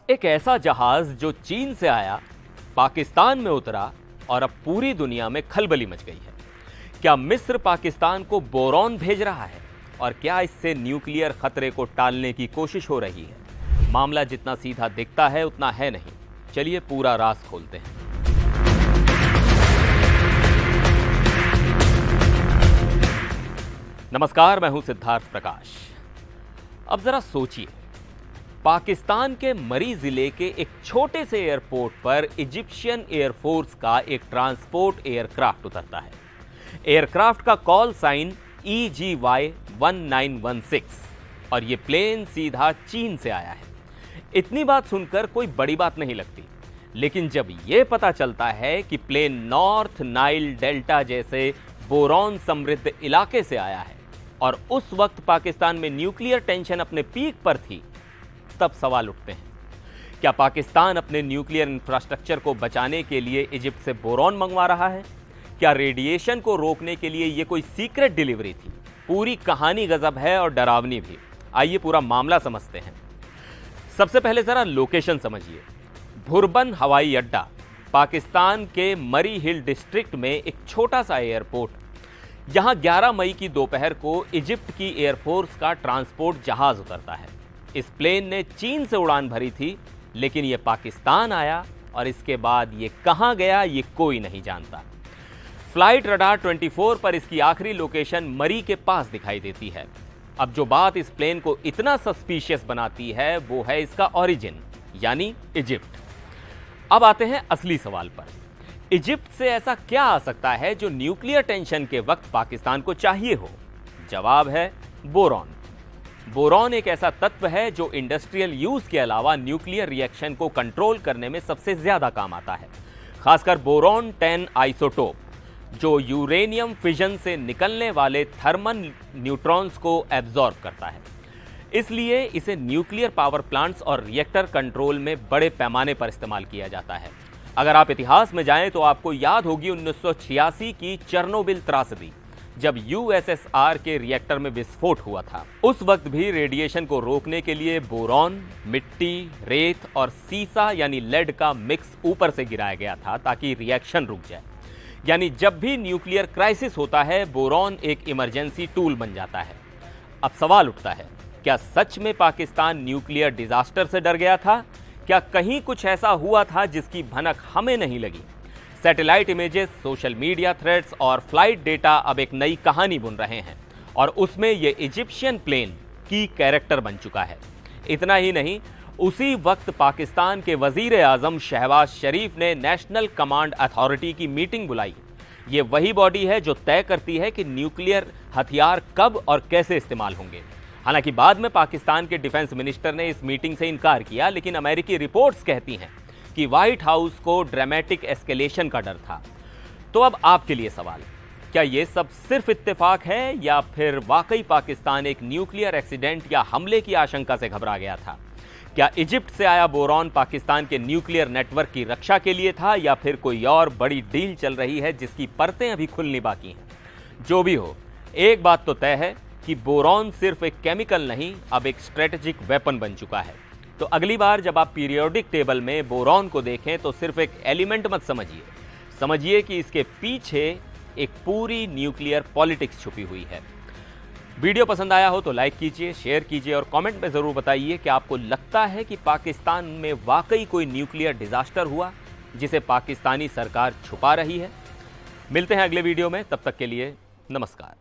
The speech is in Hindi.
एक ऐसा जहाज जो चीन से आया, पाकिस्तान में उतरा और अब पूरी दुनिया में खलबली मच गई है। क्या मिस्र पाकिस्तान को बोरॉन भेज रहा है और क्या इससे न्यूक्लियर खतरे को टालने की कोशिश हो रही है? मामला जितना सीधा दिखता है उतना है नहीं। चलिए पूरा राज खोलते हैं। नमस्कार, मैं हूं सिद्धार्थ प्रकाश। अब जरा सोचिए, पाकिस्तान के मरी जिले के एक छोटे से एयरपोर्ट पर इजिप्शियन एयरफोर्स का एक ट्रांसपोर्ट एयरक्राफ्ट उतरता है। एयरक्राफ्ट का कॉल साइन EGY 1916 और ये प्लेन सीधा चीन से आया है। इतनी बात सुनकर कोई बड़ी बात नहीं लगती, लेकिन जब यह पता चलता है कि प्लेन नॉर्थ नाइल डेल्टा जैसे बोरॉन समृद्ध इलाके से आया है और उस वक्त पाकिस्तान में न्यूक्लियर टेंशन अपने पीक पर थी, तब सवाल उठते हैं। क्या पाकिस्तान अपने न्यूक्लियर इंफ्रास्ट्रक्चर को बचाने के लिए इजिप्ट से बोरॉन मंगवा रहा है? क्या रेडिएशन को रोकने के लिए यह कोई सीक्रेट डिलीवरी थी? पूरी कहानी गजब है और डरावनी भी। आइए पूरा मामला समझते हैं। सबसे पहले जरा लोकेशन समझिए। भुरबन हवाई अड्डा पाकिस्तान के मरी हिल डिस्ट्रिक्ट में एक छोटा सा एयरपोर्ट। यहां 11 मई की दोपहर को इजिप्ट की एयरफोर्स का ट्रांसपोर्ट जहाज उतरता है। इस प्लेन ने चीन से उड़ान भरी थी, लेकिन यह पाकिस्तान आया और इसके बाद यह कहां गया ये कोई नहीं जानता। फ्लाइट रडार 24 पर इसकी आखिरी लोकेशन मरी के पास दिखाई देती है। अब जो बात इस प्लेन को इतना सस्पिशियस बनाती है वो है इसका ओरिजिन, यानी इजिप्ट। अब आते हैं असली सवाल पर। इजिप्ट से ऐसा क्या आ सकता है जो न्यूक्लियर टेंशन के वक्त पाकिस्तान को चाहिए हो? जवाब है बोरॉन। बोरॉन एक ऐसा तत्व है जो इंडस्ट्रियल यूज के अलावा न्यूक्लियर रिएक्शन को कंट्रोल करने में सबसे ज्यादा काम आता है। खासकर बोरॉन 10 आइसोटोप, जो यूरेनियम फिजन से निकलने वाले थर्मल न्यूट्रॉन्स को एब्जॉर्ब करता है। इसलिए इसे न्यूक्लियर पावर प्लांट्स और रिएक्टर कंट्रोल में बड़े पैमाने पर इस्तेमाल किया जाता है। अगर आप इतिहास में जाएं तो आपको याद होगी 1986 की चेरनोबिल त्रासदी, जब USSR के रिएक्टर में विस्फोट हुआ था। उस वक्त भी रेडिएशन को रोकने के लिए बोरॉन, मिट्टी, रेत और सीसा यानी लेड का मिक्स ऊपर से गिराया गया था ताकि रिएक्शन रुक जाए। यानी जब भी न्यूक्लियर क्राइसिस होता है, बोरॉन एक इमरजेंसी टूल बन जाता है। अब सवाल उठता है, क्या सच में पाकिस्तान न्यूक्लियर डिजास्टर से डर गया था? क्या कहीं कुछ ऐसा हुआ था जिसकी भनक हमें नहीं लगी? Satellite images, social media threads और फ्लाइट डेटा अब एक नई कहानी बुन रहे हैं और उसमें यह इजिप्शियन प्लेन की कैरेक्टर बन चुका है। इतना ही नहीं, उसी वक्त पाकिस्तान के वजीर आजम शहबाज शरीफ ने नेशनल कमांड अथॉरिटी की मीटिंग बुलाई। ये वही बॉडी है जो तय करती है कि न्यूक्लियर हथियार कब और कैसे इस्तेमाल होंगे। हालांकि बाद में पाकिस्तान के डिफेंस मिनिस्टर ने इस मीटिंग से इनकार किया, लेकिन अमेरिकी रिपोर्ट्स कहती हैं कि व्हाइट हाउस को ड्रामेटिक एस्केलेशन का डर था। तो अब आपके लिए सवाल, क्या यह सब सिर्फ इत्तेफाक है या फिर वाकई पाकिस्तान एक न्यूक्लियर एक्सीडेंट या हमले की आशंका से घबरा गया था? क्या इजिप्ट से आया बोरॉन पाकिस्तान के न्यूक्लियर नेटवर्क की रक्षा के लिए था या फिर कोई और बड़ी डील चल रही है जिसकी परतें अभी खुलनी बाकी हैं? जो भी हो, एक बात तो तय है कि बोरॉन सिर्फ एक केमिकल नहीं, अब एक स्ट्रेटेजिक वेपन बन चुका है। तो अगली बार जब आप पीरियोडिक टेबल में बोरॉन को देखें तो सिर्फ एक एलिमेंट मत समझिए कि इसके पीछे एक पूरी न्यूक्लियर पॉलिटिक्स छुपी हुई है। वीडियो पसंद आया हो तो लाइक कीजिए, शेयर कीजिए और कमेंट में जरूर बताइए कि आपको लगता है कि पाकिस्तान में वाकई कोई न्यूक्लियर डिजास्टर हुआ जिसे पाकिस्तानी सरकार छुपा रही है। मिलते हैं अगले वीडियो में, तब तक के लिए नमस्कार।